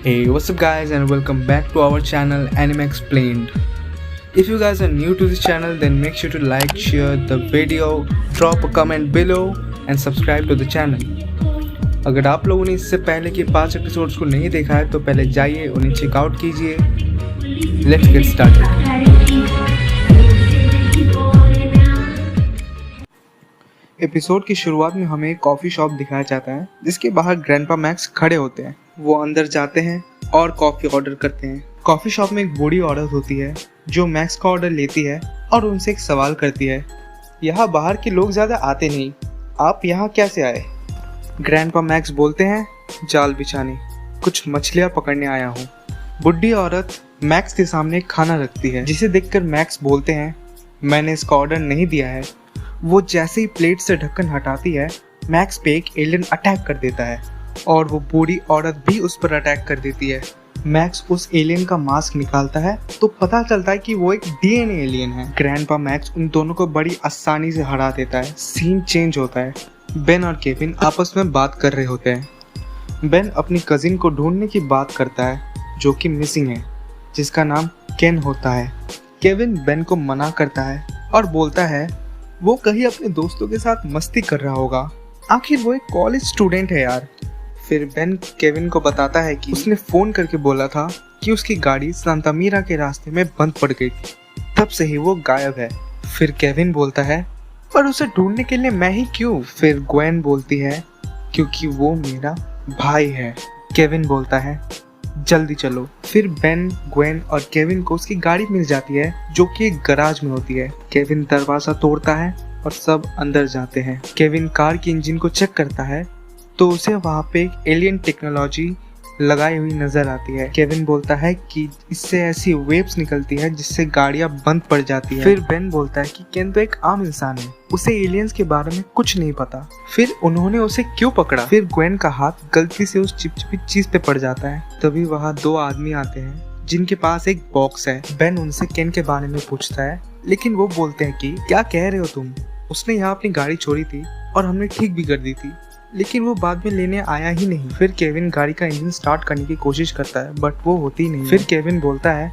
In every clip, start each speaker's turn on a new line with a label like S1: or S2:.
S1: Hey, what's up guys and welcome back to our channel Anime Explained. If you guys are new to this channel then make sure to like, share the video, drop a comment below and subscribe to the channel. अगर आप लोगों ने इससे पहले के 5 episodes को नहीं देखा है तो पहले जाइए उन्हें चेकआउट कीजिए. Let's get started. एपिसोड की शुरुआत में हमें एक कॉफ़ी शॉप दिखाया जाता है जिसके बाहर ग्रैंडपा मैक्स खड़े होते हैं. वो अंदर जाते हैं और कॉफ़ी ऑर्डर करते हैं. कॉफ़ी शॉप में एक बूढ़ी औरत होती है जो मैक्स का ऑर्डर लेती है और उनसे एक सवाल करती है. यहाँ बाहर के लोग ज़्यादा आते नहीं, आप यहाँ कैसे आए? ग्रैंडपा मैक्स बोलते हैं, जाल बिछाने, कुछ मछलियाँ पकड़ने आया हूँ. बुढ़ी औरत मैक्स के सामने खाना रखती है जिसे देखकर मैक्स बोलते हैं, मैंने इसका ऑर्डर नहीं दिया है. वो जैसे ही प्लेट से ढक्कन हटाती है मैक्स पे एक एलियन अटैक कर देता है और वो बूढ़ी औरत भी उस पर अटैक कर देती है. मैक्स उस एलियन का मास्क निकालता है तो पता चलता है कि वो एक डीएनए एलियन है. ग्रैंडपा मैक्स उन दोनों को बड़ी आसानी से हरा देता है. सीन चेंज होता है. बेन और केविन आपस में बात कर रहे होते हैं. बेन अपनी कजिन को ढूंढने की बात करता है जो कि मिसिंग है, जिसका नाम केन होता है. केविन बेन को मना करता है और बोलता है वो कहीं अपने दोस्तों के साथ मस्ती कर रहा होगा, आखिर वो एक कॉलेज स्टूडेंट है यार. फिर बेन केविन को बताता है कि उसने फ़ोन करके बोला था कि उसकी गाड़ी सांता मीरा के रास्ते में बंद पड़ गई थी, तब से ही वो गायब है. फिर केविन बोलता है पर उसे ढूंढने के लिए मैं ही क्यों? फिर ग्वेन बोलती है क्योंकि वो मेरा भाई है. केविन बोलता है जल्दी चलो. फिर बेन, ग्वेन और केविन को उसकी गाड़ी मिल जाती है जो कि एक गराज में होती है. केविन दरवाजा तोड़ता है और सब अंदर जाते हैं. केविन कार की इंजन को चेक करता है तो उसे वहाँ पे एक एलियन टेक्नोलॉजी लगाई हुई नजर आती है. केविन बोलता है कि इससे ऐसी वेव्स निकलती है जिससे गाड़ियाँ बंद पड़ जाती है. फिर बेन बोलता है कि केन तो एक आम इंसान है, उसे एलियंस के बारे में कुछ नहीं पता, फिर उन्होंने उसे क्यों पकड़ा? फिर ग्वेन का हाथ गलती से उस चिपचिपी चीज पे पड़ जाता है. तभी वहाँ 2 आदमी आते हैं जिनके पास एक बॉक्स है. बेन उनसे केन के बारे में पूछता है लेकिन वो बोलते हैं कि क्या कह रहे हो तुम? उसने यहाँ अपनी गाड़ी छोड़ी थी और हमने ठीक भी कर दी थी, लेकिन वो बाद में लेने आया ही नहीं. फिर केविन गाड़ी का इंजन स्टार्ट करने की कोशिश करता है बट वो होती नहीं. फिर केविन बोलता है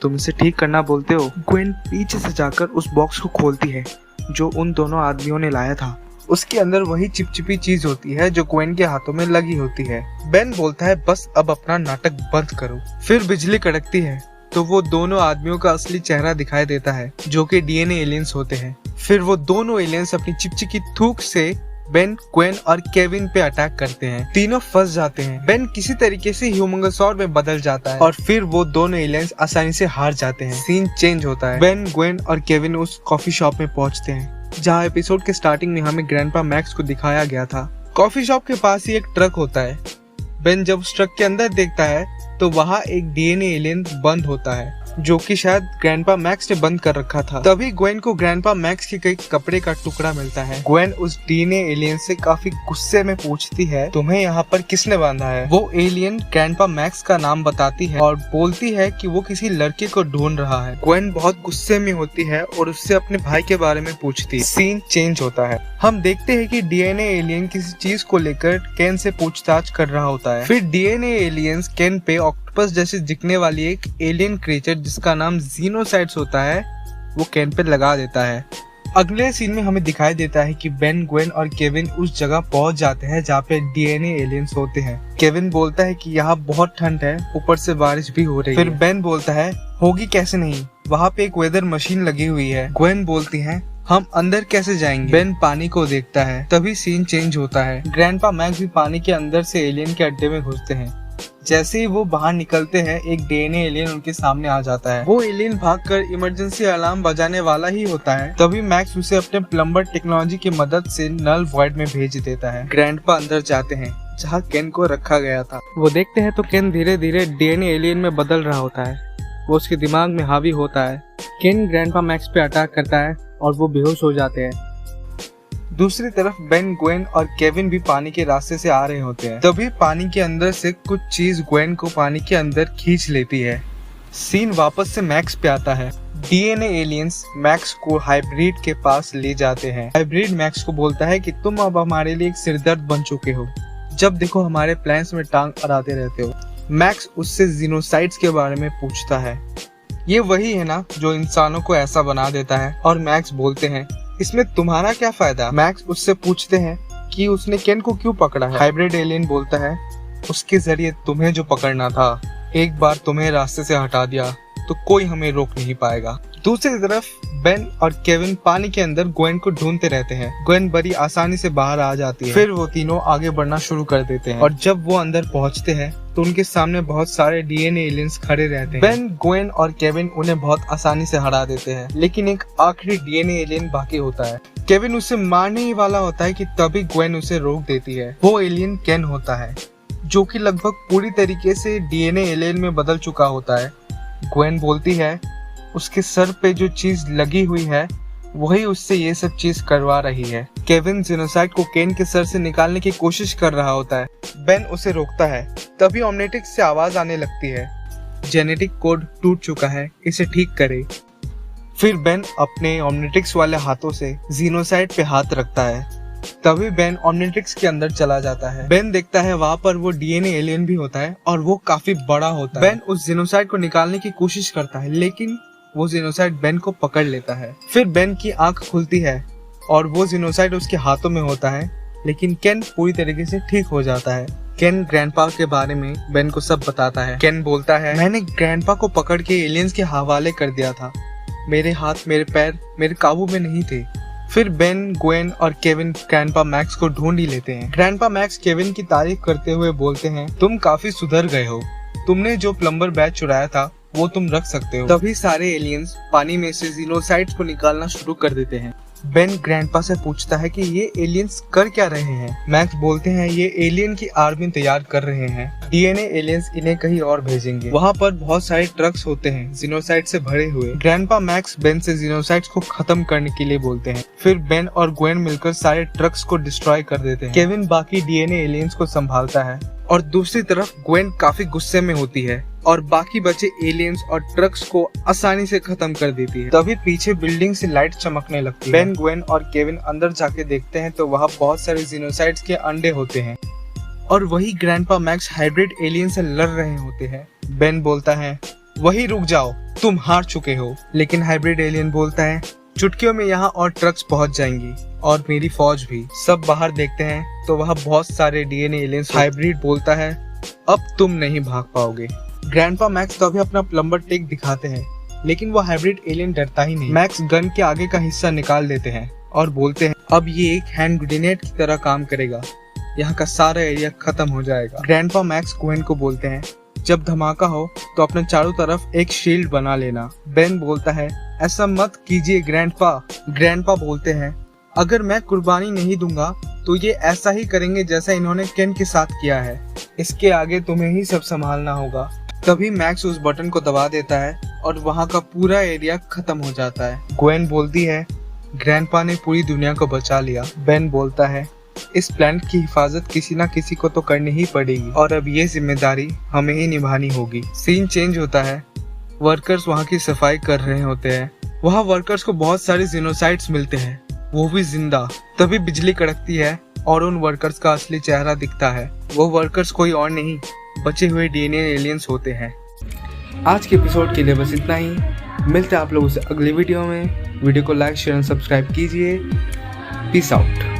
S1: तुम इसे ठीक करना बोलते हो. ग्वेन पीछे से जाकर उस बॉक्स को खोलती है जो उन दोनों आदमियों ने लाया था. उसके अंदर वही चिपचिपी चीज होती है जो ग्वेन के हाथों में लगी होती है. बेन बोलता है बस अब अपना नाटक बंद करो. फिर बिजली कड़कती है तो वो दोनों आदमियों का असली चेहरा दिखाई देता है जो कि डीएनए एलियंस होते हैं. फिर वो दोनों एलियंस अपनी चिपचिपी थूक से बेन, क्वेन और केविन पे अटैक करते हैं. तीनों फंस जाते हैं. बेन किसी तरीके से ह्यूमंगोसॉर में बदल जाता है और फिर वो दोनों एलियंस आसानी से हार जाते हैं. सीन चेंज होता है. बेन, ग्वेन और केविन उस कॉफी शॉप में पहुंचते हैं जहां एपिसोड के स्टार्टिंग में हमें ग्रैंडपा मैक्स को दिखाया गया था. कॉफी शॉप के पास ही एक ट्रक होता है. बेन जब उस ट्रक के अंदर देखता है तो वहाँ एक डीएनए एलियन बंद होता है जो कि शायद ग्रैंडपा मैक्स ने बंद कर रखा था. तभी ग्वेन को ग्रैंडपा मैक्स के कई कपड़े का टुकड़ा मिलता है. ग्वेन उस डीएनए एलियन से काफी गुस्से में पूछती है तुम्हें यहाँ पर किसने बांधा है? वो एलियन ग्रैंडपा मैक्स का नाम बताती है और बोलती है कि वो किसी लड़के को ढूंढ रहा है. ग्वेन बहुत गुस्से में होती है और उससे अपने भाई के बारे में पूछती है. सीन चेंज होता है. हम देखते हैं कि डीएनए एलियन किसी चीज को लेकर केन से पूछताछ कर रहा होता है. फिर डीएनए एलियंस केन पे ऑक्टोपस जैसे दिखने वाली एक एलियन क्रिएचर जिसका नाम जीनोसाइड्स होता है वो केन पे लगा देता है. अगले सीन में हमें दिखाई देता है कि बेन, ग्वेन और केविन उस जगह पहुंच जाते हैं जहाँ पे डीएनए एलियंस होते हैं. केविन बोलता है कि यहाँ बहुत ठंड है, ऊपर से बारिश भी हो रही है. फिर बेन बोलता है होगी कैसे नहीं, वहाँ पे एक वेदर मशीन लगी हुई है. ग्वेन बोलती है हम अंदर कैसे जाएंगे? बेन पानी को देखता है. तभी सीन चेंज होता है. ग्रैंडपा मैक्स भी पानी के अंदर से एलियन के अड्डे में घुसते हैं. जैसे ही वो बाहर निकलते हैं एक डीएनए एलियन उनके सामने आ जाता है. वो एलियन भागकर इमरजेंसी अलार्म बजाने वाला ही होता है. तभी मैक्स उसे अपने प्लम्बर टेक्नोलॉजी की मदद से नल वॉइड में भेज देता है. ग्रैंडपा अंदर जाते हैं जहाँ केन को रखा गया था. वो देखते हैं तो केन धीरे धीरे डीएनए एलियन में बदल रहा होता है. वो उसके दिमाग में हावी होता है. केन ग्रैंडपा मैक्स पे अटैक करता है और वो बेहोश हो जाते हैं. दूसरी तरफ बेन, ग्वेन और केविन भी पानी के रास्ते से आ रहे होते हैं. तभी पानी के अंदर से कुछ चीज ग्वेन को पानी के अंदर खींच लेती है. सीन वापस से मैक्स पे आता है. डीएनए एलियंस मैक्स को हाइब्रिड के पास ले जाते हैं. हाइब्रिड मैक्स को बोलता है कि तुम अब हमारे लिए एक सिरदर्द बन चुके हो, जब देखो हमारे प्लान्स में टांग अड़ाते रहते हो. मैक्स उससे जीनोसाइड्स के बारे में पूछता है। ये वही है ना जो इंसानों को ऐसा बना देता है? और मैक्स बोलते हैं इसमें तुम्हारा क्या फायदा? मैक्स उससे पूछते हैं कि उसने केन को क्यों पकड़ा है? हाइब्रिड एलियन बोलता है उसके जरिए तुम्हें जो पकड़ना था, एक बार तुम्हें रास्ते से हटा दिया तो कोई हमें रोक नहीं पाएगा। दूसरी तरफ बेन और केविन पानी के अंदर ग्वेन को ढूंढते रहते हैं। ग्वेन बड़ी आसानी से बाहर आ जाती है। फिर वो तीनों आगे बढ़ना शुरू कर देते हैं और जब वो अंदर पहुंचते हैं तो उनके सामने बहुत सारे डीएनए एलियंस खड़े रहते हैं। बेन, ग्वेन और केविन उन्हें बहुत आसानी से हरा देते हैं, लेकिन एक आखिरी डीएनए एलियन बाकी होता है। केविन उसे मारने ही वाला होता है कि तभी ग्वेन उसे रोक देती है। वो एलियन केन होता है, जो कि लगभग पूरी तरीके से डीएनए एलियन में बदल चुका होता है। ग्वेन बोलती है उसके सर पे जो चीज लगी हुई है वही उससे ये सब चीज करवा रही है। केविन जीनोसाइड को केन के सर से निकालने की कोशिश कर रहा होता है। बेन उसे रोकता है। तभी ओमनिट्रिक्स से आवाज आने लगती है, जेनेटिक कोड टूट चुका है, इसे ठीक करे। फिर बेन अपने ओमनिट्रिक्स वाले हाथों से जीनोसाइड पे हाथ रखता है। तभी बेन ओमनिट्रिक्स के अंदर चला जाता है। बेन देखता है वहाँ पर वो डीएनए एलियन भी होता है और वो काफी बड़ा होता है। बेन उस जीनोसाइड को निकालने की कोशिश करता है, लेकिन वो जीनोसाइड बेन को पकड़ लेता है। फिर बेन की आंख खुलती है और वो जीनोसाइड उसके हाथों में होता है, लेकिन केन पूरी तरीके से ठीक हो जाता है। केन ग्रैंडपा के बारे में बेन को सब बताता है। केन बोलता है मैंने ग्रैंडपा को पकड़ के एलियंस के हवाले कर दिया था। मेरे हाथ मेरे पैर मेरे काबू में नहीं थे। फिर बेन, ग्वेन और केविन ग्रैंडपा मैक्स को ढूंढ ही लेते हैं। ग्रैंडपा मैक्स केविन की तारीफ करते हुए बोलते हैं तुम काफी सुधर गए हो। तुमने जो प्लम्बर बैच चुराया था वो तुम रख सकते हो। तभी सारे एलियंस पानी में से जीनोसाइड्स को निकालना शुरू कर देते हैं। बेन ग्रैंडपा से पूछता है कि ये एलियंस कर क्या रहे हैं? मैक्स बोलते हैं ये एलियन की आर्मी तैयार कर रहे हैं। डीएनए एलियंस इन्हें कहीं और भेजेंगे। वहाँ पर बहुत सारे ट्रक्स होते हैं जीनोसाइड से भरे हुए। ग्रैंडपा मैक्स बेन से जीनोसाइड्स को खत्म करने के लिए बोलते हैं। फिर बेन और ग्वेन मिलकर सारे ट्रक्स को डिस्ट्रॉय कर देते हैं। केविन बाकी डीएनए एलियंस को संभालता है और दूसरी तरफ ग्वेन काफी गुस्से में होती है और बाकी बचे एलियंस और ट्रक्स को आसानी से खत्म कर देती है। तभी पीछे बिल्डिंग से लाइट चमकने लगती है। बेन, ग्वेन और केविन अंदर जाके देखते हैं तो वहाँ बहुत सारे जीनोसाइड्स के अंडे होते हैं और वही ग्रैंडपा मैक्स हाइब्रिड एलियन से लड़ रहे होते हैं। बेन बोलता है वही रुक जाओ, तुम हार चुके हो। लेकिन हाइब्रिड एलियन बोलता है चुटकियों में यहाँ और ट्रक्स पहुँच जाएंगी और मेरी फौज भी। सब बाहर देखते हैं तो वहाँ बहुत सारे डीएनए एलियंस। हाइब्रिड बोलता है अब तुम नहीं भाग पाओगे। ग्रैंडपा मैक्स तो अभी अपना प्लम्बर टेक दिखाते हैं, लेकिन वो हाइब्रिड एलियन डरता ही नहीं। मैक्स गन के आगे का हिस्सा निकाल देते हैं और बोलते हैं अब ये एक हैंड ग्रेनेड की तरह काम करेगा, यहाँ का सारा एरिया खत्म हो जाएगा। ग्रैंडपा मैक्स ग्वेन को बोलते हैं जब धमाका हो तो अपने चारों तरफ एक शील्ड बना लेना। बेन बोलता है ऐसा मत कीजिए ग्रैंडपा। ग्रैंडपा बोलते हैं अगर मैं कुर्बानी नहीं दूंगा तो ये ऐसा ही करेंगे जैसा इन्होंने केन के साथ किया है। इसके आगे तुम्हें ही सब संभालना होगा। तभी मैक्स उस बटन को दबा देता है और वहाँ का पूरा एरिया खत्म हो जाता है। ग्वेन बोलती है ग्रैंडपा ने पूरी दुनिया को बचा लिया। बेन बोलता है इस प्लैनेट की हिफाजत किसी ना किसी को तो करनी ही पड़ेगी और अब ये जिम्मेदारी हमें ही निभानी होगी। सीन चेंज होता है। वर्कर्स वहाँ की सफाई कर रहे होते हैं। वहाँ वर्कर्स को बहुत सारे जीनोसाइड्स मिलते हैं, वो भी जिंदा। तभी बिजली कड़कती है और उन वर्कर्स का असली चेहरा दिखता है। वो वर्कर्स कोई और नहीं, बचे हुए डीएनए एलियंस होते हैं। आज के एपिसोड के लिए बस इतना ही। मिलते हैं आप लोगों से अगली वीडियो में। वीडियो को लाइक, शेयर और सब्सक्राइब कीजिए। Peace out.